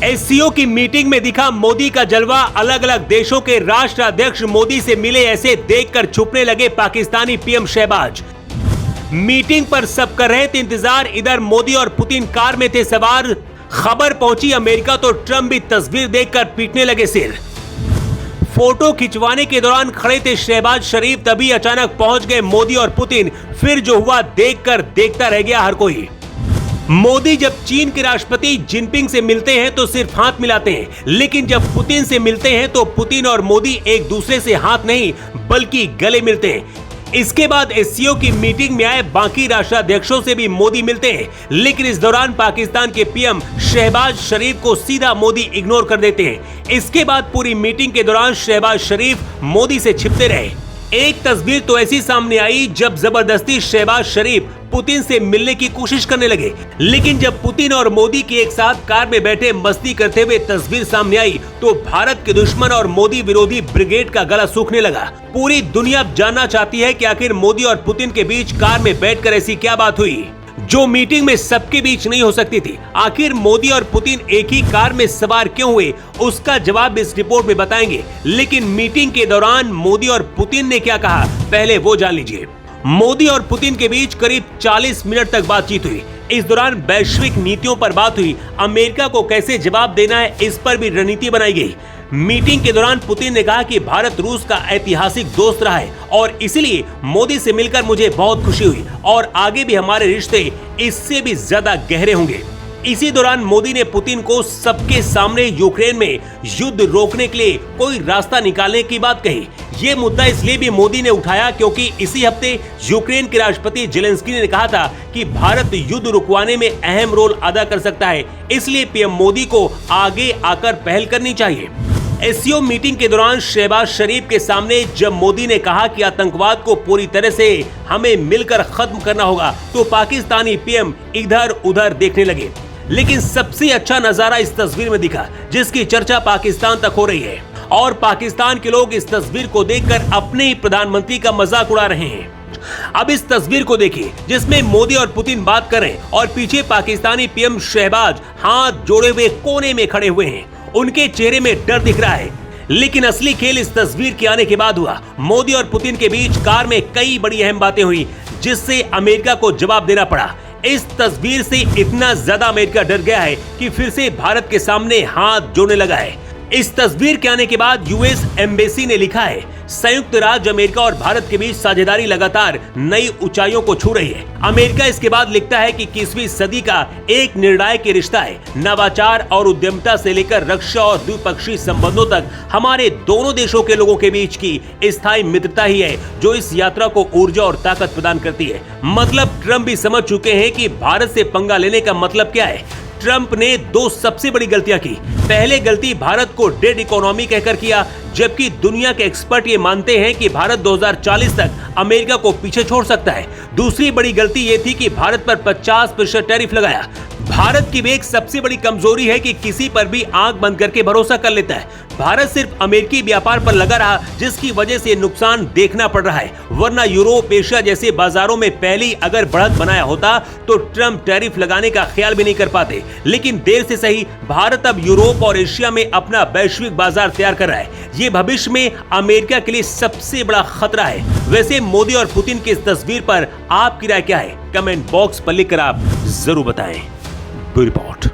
SCO की meeting में दिखा मोदी का जलवा। अलग अलग देशों के राष्ट्राध्यक्ष मोदी से मिले, ऐसे देखकर छुपने लगे पाकिस्तानी पीएम शहबाज। मीटिंग पर सब कर रहे थे इंतजार, इधर मोदी और पुतिन कार में थे सवार। खबर पहुंची अमेरिका तो ट्रंप भी तस्वीर देखकर पीटने लगे सिर। फोटो खिंचवाने के दौरान खड़े थे शहबाज शरीफ, तभी अचानक पहुंच गए मोदी और पुतिन। फिर जो हुआ देखकर देखता रह गया हर कोई। मोदी जब चीन के राष्ट्रपति जिनपिंग से मिलते हैं तो सिर्फ हाथ मिलाते हैं, लेकिन जब पुतिन से मिलते हैं तो पुतिन और मोदी एक दूसरे से हाथ नहीं बल्कि गले मिलते हैं। इसके बाद एससीओ की मीटिंग में आए बाकी राष्ट्राध्यक्षों से भी मोदी मिलते हैं, लेकिन इस दौरान पाकिस्तान के पीएम शहबाज शरीफ को सीधा मोदी इग्नोर कर देते हैं। इसके बाद पूरी मीटिंग के दौरान शहबाज शरीफ मोदी से छिपते रहे। एक तस्वीर तो ऐसी सामने आई जब जबरदस्ती शहबाज शरीफ पुतिन से मिलने की कोशिश करने लगे, लेकिन जब पुतिन और मोदी की एक साथ कार में बैठे मस्ती करते हुए तस्वीर सामने आई तो भारत के दुश्मन और मोदी विरोधी ब्रिगेड का गला सूखने लगा। पूरी दुनिया जानना चाहती है कि आखिर मोदी और पुतिन के बीच कार में बैठकर ऐसी क्या बात हुई जो मीटिंग में सबके बीच नहीं हो सकती थी। आखिर मोदी और पुतिन एक ही कार में सवार क्यों हुए, उसका जवाब इस रिपोर्ट में बताएंगे। लेकिन मीटिंग के दौरान मोदी और पुतिन ने क्या कहा, पहले वो जान लीजिए। मोदी और पुतिन के बीच करीब 40 मिनट तक बातचीत हुई। इस दौरान वैश्विक नीतियों पर बात हुई। अमेरिका को कैसे जवाब देना है, इस पर भी रणनीति बनाई गई। मीटिंग के दौरान पुतिन ने कहा कि भारत रूस का ऐतिहासिक दोस्त रहा है और इसलिए मोदी से मिलकर मुझे बहुत खुशी हुई और आगे भी हमारे रिश्ते इससे भी ज्यादा गहरे होंगे। इसी दौरान मोदी ने पुतिन को सबके सामने यूक्रेन में युद्ध रोकने के लिए कोई रास्ता निकालने की बात कही। ये मुद्दा इसलिए भी मोदी ने उठाया क्योंकि इसी हफ्ते यूक्रेन के राष्ट्रपति जेलेंस्की ने कहा था कि भारत युद्ध रुकवाने में अहम रोल अदा कर सकता है, इसलिए पीएम मोदी को आगे आकर पहल करनी चाहिए। एससीओ मीटिंग के दौरान शहबाज शरीफ के सामने जब मोदी ने कहा कि आतंकवाद को पूरी तरह से हमें मिलकर खत्म करना होगा तो पाकिस्तानी पीएम इधर उधर देखने लगे। लेकिन सबसे अच्छा नजारा इस तस्वीर में दिखा जिसकी चर्चा पाकिस्तान तक हो रही है और पाकिस्तान के लोग इस तस्वीर को देखकर अपने ही प्रधानमंत्री का मजाक उड़ा रहे हैं। अब इस तस्वीर को देखिए जिसमें मोदी और पुतिन बात कर रहे हैं और पीछे पाकिस्तानी पीएम शहबाज हाथ जोड़े हुए कोने में खड़े हुए हैं। उनके चेहरे में डर दिख रहा है। लेकिन असली खेल इस तस्वीर के आने के बाद हुआ। मोदी और पुतिन के बीच कार में कई बड़ी अहम बातें हुई जिससे अमेरिका को जवाब देना पड़ा। इस तस्वीर से इतना ज्यादा अमेरिका डर गया है कि फिर से भारत के सामने हाथ जोड़ने लगा है। इस तस्वीर के आने के बाद यूएस एम्बेसी ने लिखा है, संयुक्त राज्य अमेरिका और भारत के बीच साझेदारी लगातार नई ऊंचाइयों को छू रही है। अमेरिका इसके बाद लिखता है कि 21वीं सदी का एक निर्णायक रिश्ता है। नवाचार और उद्यमिता से लेकर रक्षा और द्विपक्षीय संबंधों तक हमारे दोनों देशों के लोगों के बीच की स्थायी मित्रता ही है जो इस यात्रा को ऊर्जा और ताकत प्रदान करती है। मतलब ट्रंप भी समझ चुके हैं कि भारत से पंगा लेने का मतलब क्या है। ट्रंप ने दो सबसे बड़ी गलतियां की। पहले गलती भारत को डेड इकोनॉमी कहकर किया, जबकि दुनिया के एक्सपर्ट ये मानते हैं कि भारत 2040 तक अमेरिका को पीछे छोड़ सकता है। दूसरी बड़ी गलती ये थी कि भारत पर 50% टैरिफ लगाया। भारत की एक सबसे बड़ी कमजोरी है कि किसी पर भी आंख बंद करके भरोसा कर लेता है। भारत सिर्फ अमेरिकी व्यापार पर लगा रहा जिसकी वजह से नुकसान देखना पड़ रहा है, वरना यूरोप एशिया जैसे बाजारों में पहले अगर बढ़त बनाया होता तो ट्रंप टैरिफ लगाने का ख्याल भी नहीं कर पाते। लेकिन देर से सही भारत अब यूरोप और एशिया में अपना वैश्विक बाजार तैयार कर रहा है। ये भविष्य में अमेरिका के लिए सबसे बड़ा खतरा है। वैसे मोदी और पुतिन की इस तस्वीर पर आपकी राय क्या है, कमेंट बॉक्स पर लिखकर आप जरूर बताएं। रिपोर्ट।